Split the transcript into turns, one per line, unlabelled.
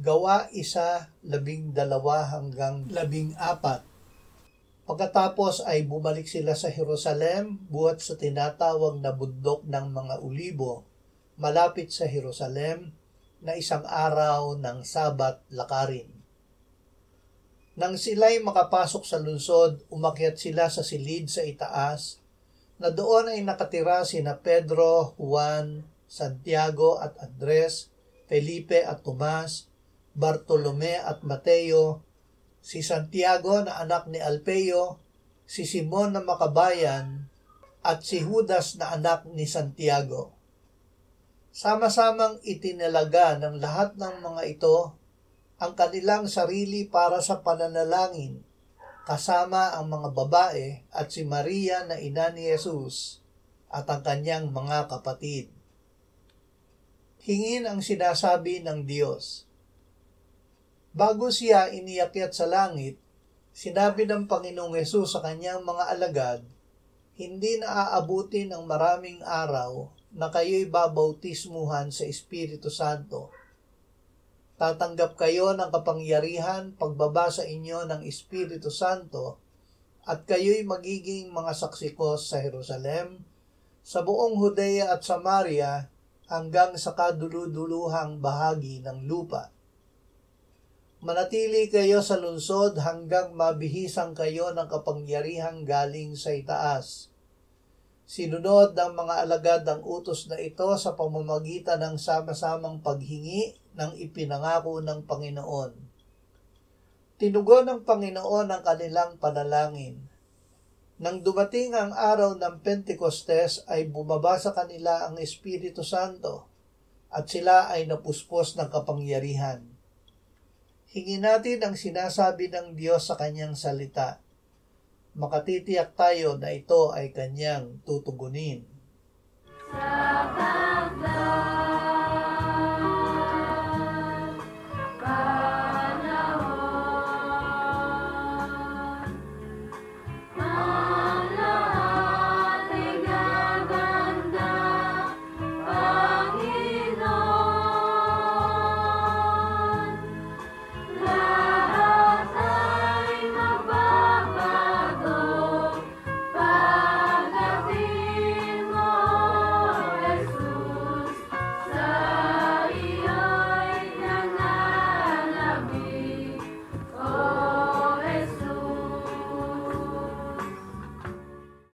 Gawa 1:12 hanggang 14. Pagkatapos ay bumalik sila sa Jerusalem buhat sa tinatawag na bundok ng mga Ulibo, malapit sa Jerusalem, na 1 araw ng Sabat lakarin. Nang sila'y makapasok sa lungsod, umakyat sila sa silid sa itaas, na doon ay nakatira sina Pedro, Juan, Santiago at Andres, Felipe at Tomas, Bartolome at Mateo, si Santiago na anak ni Alfeo, si Simon na Makabayan, at si Judas na anak ni Santiago. Sama-samang itinalaga ng lahat ng mga ito ang kanilang sarili para sa pananalangin, kasama ang mga babae at si Maria na ina ni Jesus at ang kanyang mga kapatid. Hingin ang sinasabi ng Diyos. Bago siya iniakyat sa langit, sinabi ng Panginoong Hesus sa kanyang mga alagad, hindi naaabuti ng maraming araw na kayo'y babautismuhan sa Espiritu Santo. Tatanggap kayo ng kapangyarihan pagbaba sa inyo ng Espiritu Santo at kayo'y magiging mga saksi ko sa Jerusalem, sa buong Judea at Samaria hanggang sa kaduluduluhang bahagi ng lupa. Manatili kayo sa lungsod hanggang mabihisan kayo ng kapangyarihang galing sa itaas. Sinunod ng mga alagad ang utos na ito sa pamamagitan ng sama-samang paghingi ng ipinangako ng Panginoon. Tinugon ng Panginoon ang kanilang panalangin. Nang dumating ang araw ng Pentecostes ay bumaba sa kanila ang Espiritu Santo at sila ay napuspos ng kapangyarihan. Hingin natin ang sinasabi ng Diyos sa kanyang salita. Makatitiyak tayo na ito ay kanyang tutugunin.